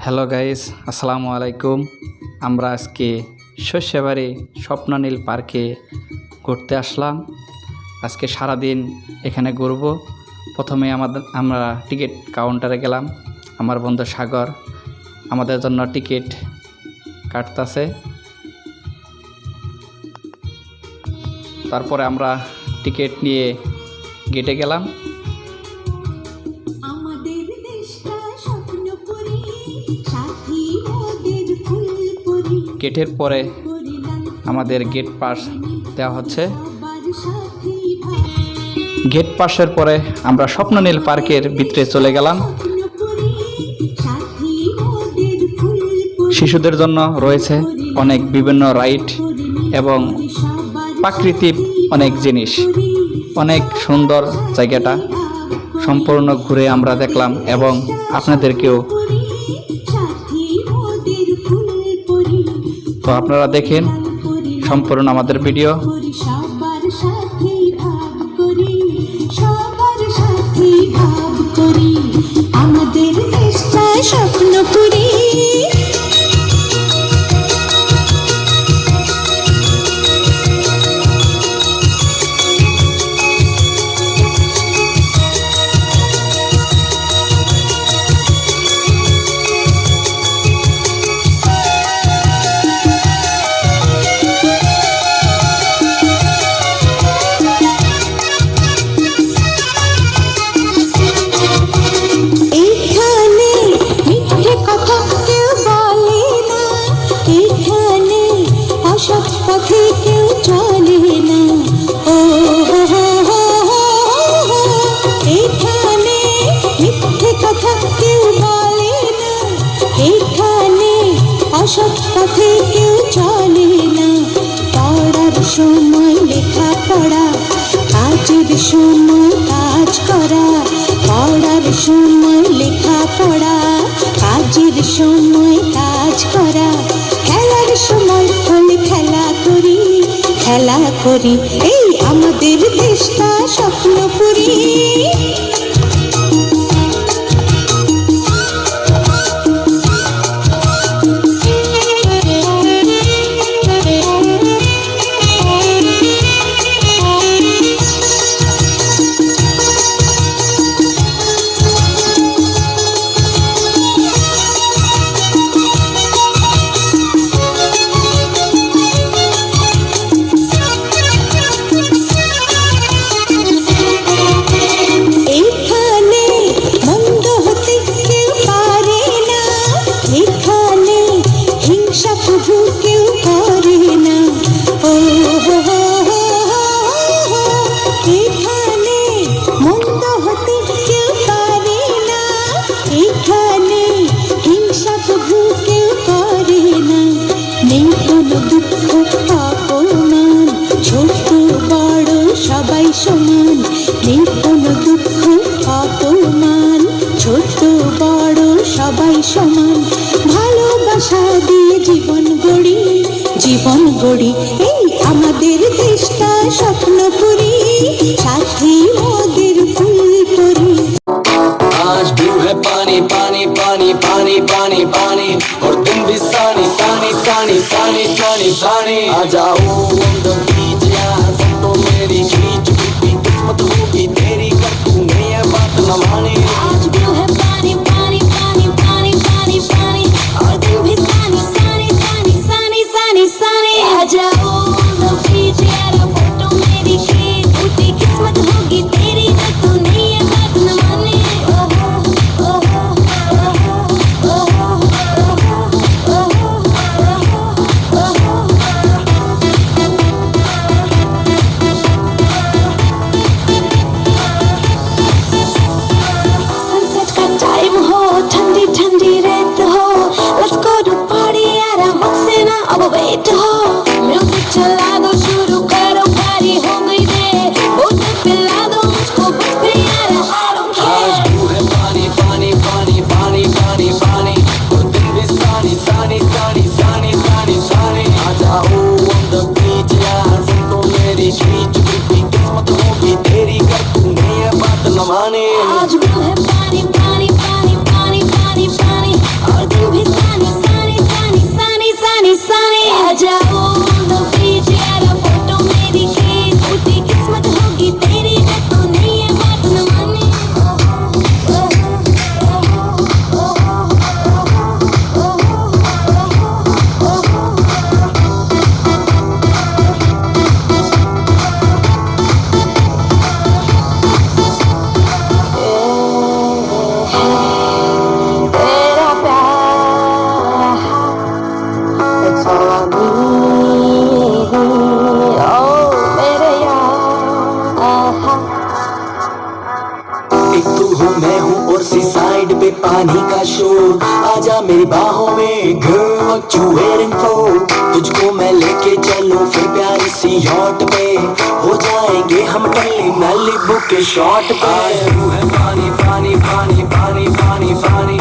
Hello guys, আসসালামু আলাইকুম। আমরা আজকে শস্যবাড়ি স্বপ্ননীল পার্কে ঘুরতে আসলাম। আজকে সারাদিন এখানে ঘুরব। প্রথমে আমরা টিকিট কাউন্টারে গেলাম। আমার বন্ধু সাগর আমাদের জন্য টিকিট কাটতেছে। তারপরে আমরা টিকিট নিয়ে গেটে গেলাম। গেটের পরে আমাদের গেট পাস দেওয়া হচ্ছে। গেট পাসের পরে আমরা স্বপ্ননীল পার্কের ভিতরে চলে গেলাম। শিশুদের জন্য রয়েছে অনেক বিভিন্ন রাইড এবং প্রাকৃতিক অনেক জিনিস। অনেক সুন্দর জায়গাটা সম্পূর্ণ ঘুরে আমরা দেখলাম এবং আপনাদেরকেও তো আপনারা দেখেন সম্পূর্ণ আমাদের ভিডিও। আমাদের দেশটা স্বপ্নপুরী। পথে কেউ চলে না, ও এখানে মিথ্যে কথা কেউ বলে না, এখানে অসৎ পথে কেউ চলে না। পড়ার সময় লেখা পড়া, কাজের সময় কাজ করা। পড়ার সময় লেখা পড়া, কাজের সময় কাজ করা। খেলার সময় হলে খেলা করি, খেলা করি। এই আমাদের দেশটা স্বপ্নপুরী। সবাই সমান, নেই কোনো দুঃখ অপমান। ছোট বড় সবাই সমান, ভালোবাসা দিয়ে জীবন গড়ি, জীবন গড়ি। এই আমাদের দেশটা স্বপ্নপুরী, সাথী মোদের ফুলপুরি। आज व्यू है पानी पानी पानी पानी पानी पानी और तुम भी सानी सानी सानी सानी सानी सानी आ जाओ on the beach यार, फोटो मेरी खींच भी किस्मत होगी तेरी, कर तूने ये बात न मानी। आज व्यू है पानी पानी पानी पानी पानी पानी और तुम भी सानी सानी सानी सानी सानी सानी। आ जाओ on the beach यार, फोटो मेरी खींच भी किस्मत होगी तेरी, कर तूने ये बात न मानी। पानी का शोर आजा मेरी बाहों में girl what you waiting for तुझको मैं लेके चलूं फिर प्यारी सी यॉट पे हो जाएंगे हम टल्ली मैलिबू के शॉट पे आज तू है पानी पानी पानी पानी पानी पानी